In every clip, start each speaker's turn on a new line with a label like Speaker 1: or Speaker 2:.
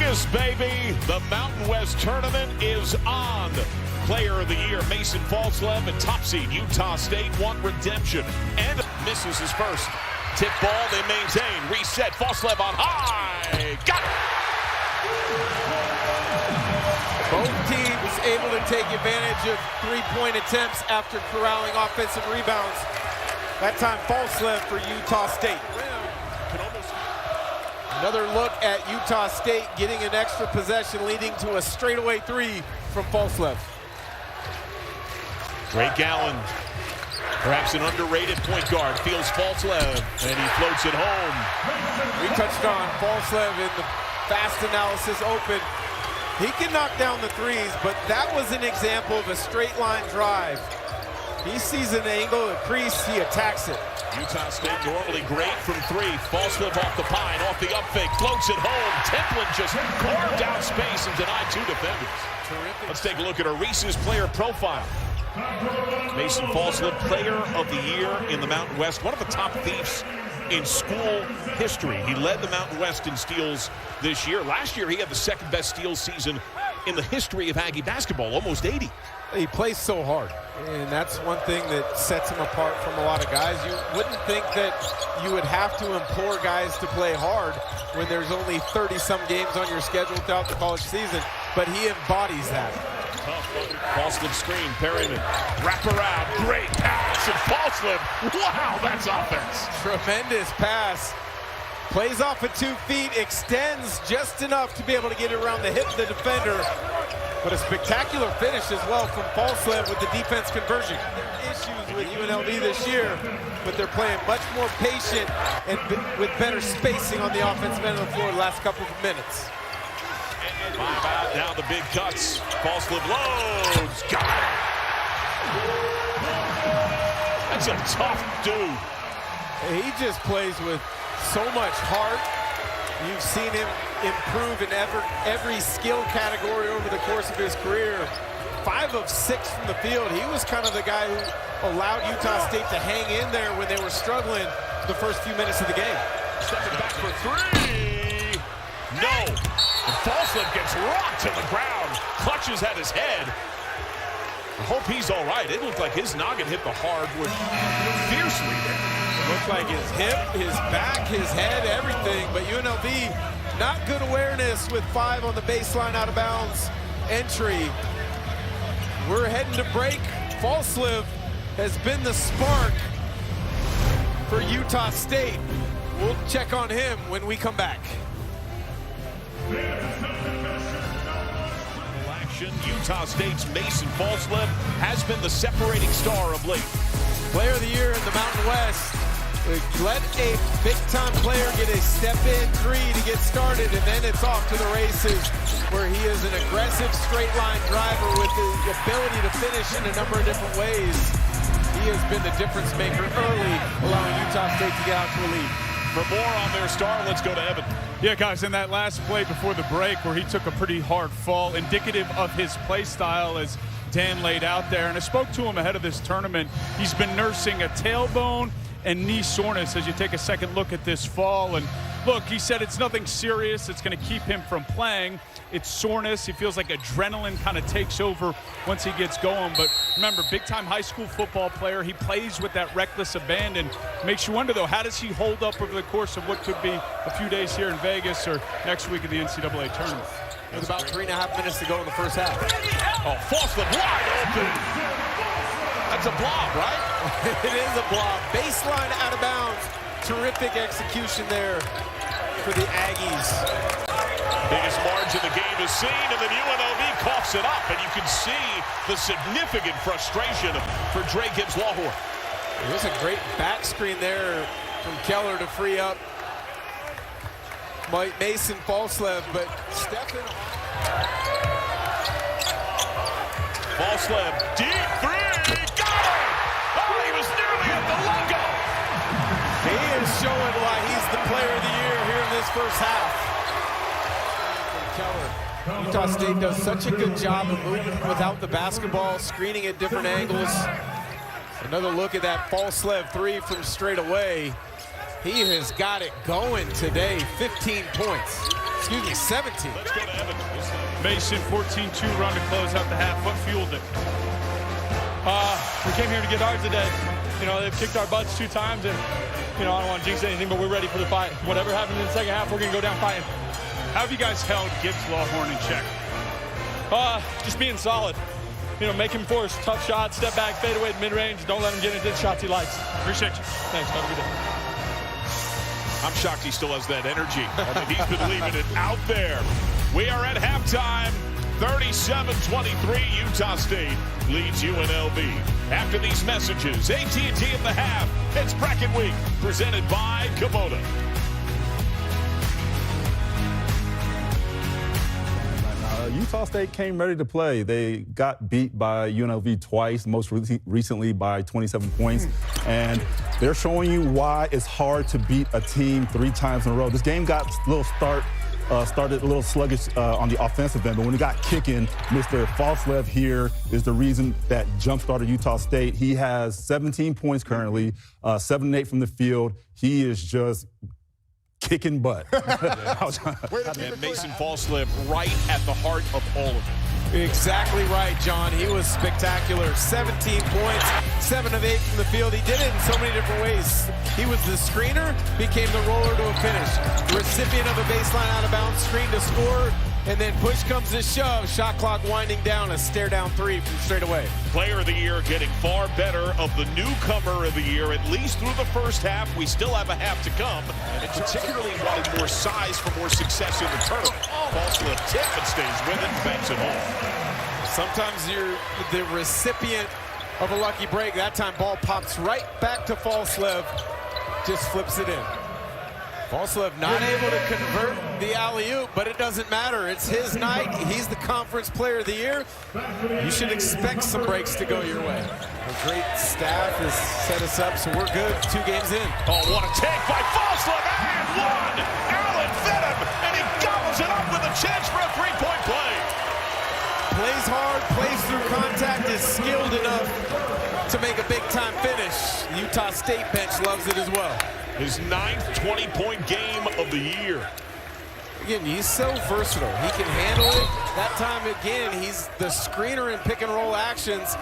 Speaker 1: Vegas, baby. The Mountain West Tournament is on. Player of the Year, Mason Falslev, and top seed Utah State want redemption. And misses his first. Tip ball, they maintain. Reset, Falslev on high. Got it!
Speaker 2: Both teams able to take advantage of three-point attempts after corralling offensive rebounds. That time, Falslev for Utah State. Another look at Utah State getting an extra possession, leading to a straightaway three from Falslev.
Speaker 1: Drake Allen, perhaps an underrated point guard, feels Falslev, and he floats it home.
Speaker 2: We touched on Falslev in the fast analysis open. He can knock down the threes, but that was an example of a straight line drive. He sees an angle, a crease, he attacks it.
Speaker 1: Utah State normally great from three. Falslev off the pine, off the up fake, floats it home. Templin just carved out space and denied two defenders. Terrific. Let's take a look at our Reese's player profile. Mason Falslev, player of the year in the Mountain West, one of the top thieves in school history. He led the Mountain West in steals this year. Last year, he had the second best steals season in the history of Aggie basketball, almost 80.
Speaker 2: He plays so hard, and that's one thing that sets him apart from a lot of guys. You wouldn't think that you would have to implore guys to play hard when there's only 30-some games on your schedule throughout the college season, but he embodies that.
Speaker 1: Falslev screen, Perryman, wrap around, great pass, and Falslev, wow, that's offense.
Speaker 2: Tremendous pass. Plays off at 2 feet, extends just enough to be able to get it around the hip of the defender. But a spectacular finish as well from Falslev with the defense conversion. Issues with UNLV this year, but they're playing much more patient and with better spacing on the offensive end of the floor the last couple of minutes.
Speaker 1: 5 out, now the big cuts. Falslev loads, got it! That's a tough dude.
Speaker 2: He just plays with so much heart. You've seen him improve in every skill category over the course of his career. 5 of 6 from the field. He was kind of the guy who allowed Utah State to hang in there when they were struggling the first few minutes of the game.
Speaker 1: Stepping back for 3. No. And Falslev gets rocked to the ground. Clutches at his head. I hope he's all right. It looked like his noggin hit the hardwood fiercely there.
Speaker 2: Looked like his hip, his back, his head, everything. But UNLV, not good awareness with 5 on the baseline out of bounds entry. We're heading to break. Falslev has been the spark for Utah State. We'll check on him when we come back.
Speaker 1: Utah State's Mason Falslev has been the separating star of late.
Speaker 2: Player of the year in the Mountain West. Let a big-time player get a step-in 3 to get started, and then it's off to the races, where he is an aggressive straight-line driver with the ability to finish in a number of different ways. He has been the difference maker early, allowing Utah State to get out to a lead.
Speaker 1: For more on their star, let's go to Evan.
Speaker 3: Yeah, guys, in that last play before the break where he took a pretty hard fall, indicative of his play style as Dan laid out there. And I spoke to him ahead of this tournament. He's been nursing a tailbone and knee soreness as you take a second look at this fall. And look, he said it's nothing serious. It's going to keep him from playing. It's soreness. He feels like adrenaline kind of takes over once he gets going. But remember, big-time high school football player. He plays with that reckless abandon. Makes you wonder, though, how does he hold up over the course of what could be a few days here in Vegas or next week in the NCAA tournament?
Speaker 2: With about 3.5 minutes to go in the first half.
Speaker 1: Oh, Falslev wide open. That's a blob, right?
Speaker 2: It is a blob. Baseline out of bounds. Terrific execution there for the Aggies.
Speaker 1: Biggest margin the game has seen, and then UNLV coughs it up, and you can see the significant frustration for Dre Gibbs-Lawhorn.
Speaker 2: It was a great back screen there from Keller to free up Mason Falslev, but Stephen.
Speaker 1: Falslev, deep 3, got it! Oh, he was nearly at the logo!
Speaker 2: He is showing why he's the player of the year here in this first half. Keller. Utah State does such a good job of moving without the basketball, screening at different angles. Another look at that Falslev 3 from straight away. He has got it going today, 15 points. Excuse me, 17.
Speaker 1: Let's go to Evan.
Speaker 3: Mason, 14-2 run to close out the half. What fueled it?
Speaker 4: We came here to get ours today. You know, they've kicked our butts 2 times, and, you know, I don't want to jinx anything, but we're ready for the fight. Whatever happens in the second half, we're going to go down fighting.
Speaker 3: How have you guys held Gibbs Lawhorn in check?
Speaker 4: Just being solid. You know, make him force tough shots, step back, fade away, mid-range. Don't let him get into the shots he likes.
Speaker 3: Appreciate you.
Speaker 4: Thanks. Have a good day.
Speaker 1: I'm shocked he still has that energy. I mean, he's been leaving it out there. We are at halftime. 37-23, Utah State leads UNLV. After these messages, AT&T in the half. It's Bracket Week, presented by Kubota.
Speaker 5: Utah State came ready to play. They got beat by UNLV twice, most recently by 27 points. And they're showing you why it's hard to beat a team 3 times in a row. This game got a little started a little sluggish on the offensive end, but when he got kicking, Mr. Falslev here is the reason that jump-started Utah State. He has 17 points currently, 7 and 8 from the field. He is just kicking butt.
Speaker 1: And Mason Falslev right at the heart of all of it.
Speaker 2: Exactly right, John. He was spectacular. 17 points, 7 of 8 from the field. He did it in so many different ways. He was the screener, became the roller to a finish. Recipient of a baseline out of bounds screen to score, and then push comes to shove. Shot clock winding down, a stare down 3 from straight away.
Speaker 1: Player of the year getting far better of the newcomer of the year, at least through the first half. We still have a half to come, and particularly wanted more size for more success in the tournament. Falslev tip and stays with it, banks it home.
Speaker 2: Sometimes you're the recipient of a lucky break. That time ball pops right back to Falslev, just flips it in. Falslev not able to convert the alley-oop, but it doesn't matter. It's his night. He's the conference player of the year. You should expect some breaks to go your way. A great staff has set us up, so we're good. 2 games in.
Speaker 1: Oh, what a take by Falslev, and one! Allen fed him, and he gobbles it up with a chance for a 3-point play.
Speaker 2: Plays hard, plays through contact, is skilled enough to make a big-time finish. The Utah State bench loves it as well.
Speaker 1: His 9th 20-point game of the year.
Speaker 2: Again, he's so versatile. He can handle it. That time, again, he's the screener in pick-and-roll actions.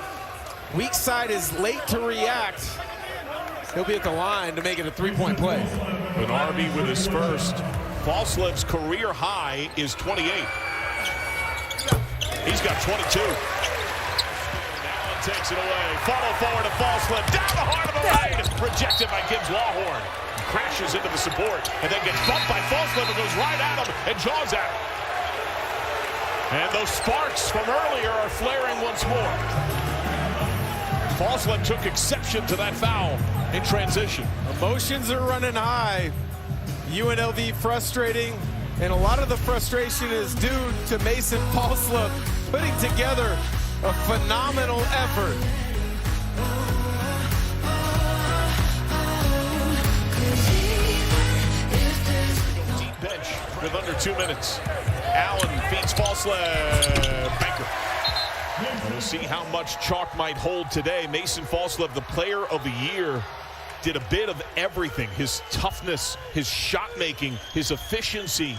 Speaker 2: Weak side is late to react. He'll be at the line to make it a 3-point play.
Speaker 1: Bernardi with his first. Falslev's career high is 28. He's got 22. Allen takes it away. Follow forward to Falslev. Down the heart of the lane. Rejected by Gibbs Lawhorn. Crashes into the support and then gets bumped by Falslev and goes right at him and jaws at him. And those sparks from earlier are flaring once more. Falslev took exception to that foul in transition.
Speaker 2: Emotions are running high. UNLV frustrating, and a lot of the frustration is due to Mason Falslev putting together a phenomenal effort.
Speaker 1: Deep bench with under 2 minutes. Allen feeds Falslev. Banker. We'll see how much chalk might hold today. Mason Falslev, the player of the year, did a bit of everything. His toughness, his shot making, his efficiency.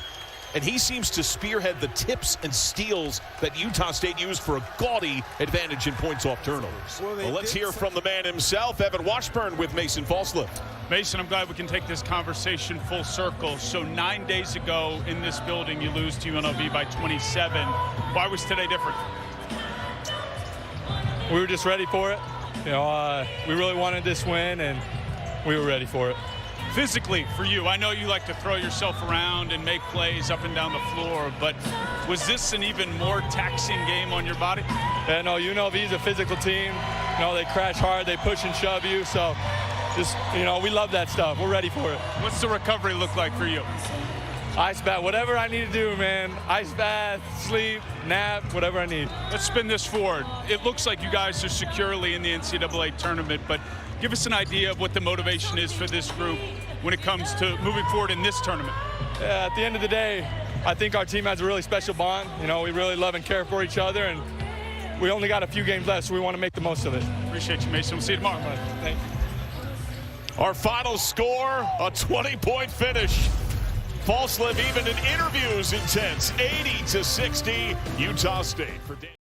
Speaker 1: And he seems to spearhead the tips and steals that Utah State used for a gaudy advantage in points off turnovers. Well, let's hear from the man himself, Evan Washburn, with Mason Falslev.
Speaker 3: Mason, I'm glad we can take this conversation full circle. So 9 days ago in this building, you lose to UNLV by 27. Why was today different?
Speaker 4: We were just ready for it. You know, we really wanted this win, and we were ready for it.
Speaker 3: Physically, for you, I know you like to throw yourself around and make plays up and down the floor, but was this an even more taxing game on your body?
Speaker 4: Yeah, no, UNLV is a physical team. You know, they crash hard, they push and shove you, so just, you know, we love that stuff. We're ready for it.
Speaker 3: What's the recovery look like for you?
Speaker 4: Ice bath, whatever I need to do, man. Ice bath, sleep, nap, whatever I need.
Speaker 3: Let's spin this forward. It looks like you guys are securely in the NCAA tournament, but give us an idea of what the motivation is for this group when it comes to moving forward in this tournament.
Speaker 4: Yeah, at the end of the day, I think our team has a really special bond. You know, we really love and care for each other, and we only got a few games left, so we want to make the most of it.
Speaker 3: Appreciate you, Mason. We'll see you tomorrow.
Speaker 4: Thank you.
Speaker 1: Our final score, a 20-point finish. Falslev even in interviews intense. 80-60, Utah State. For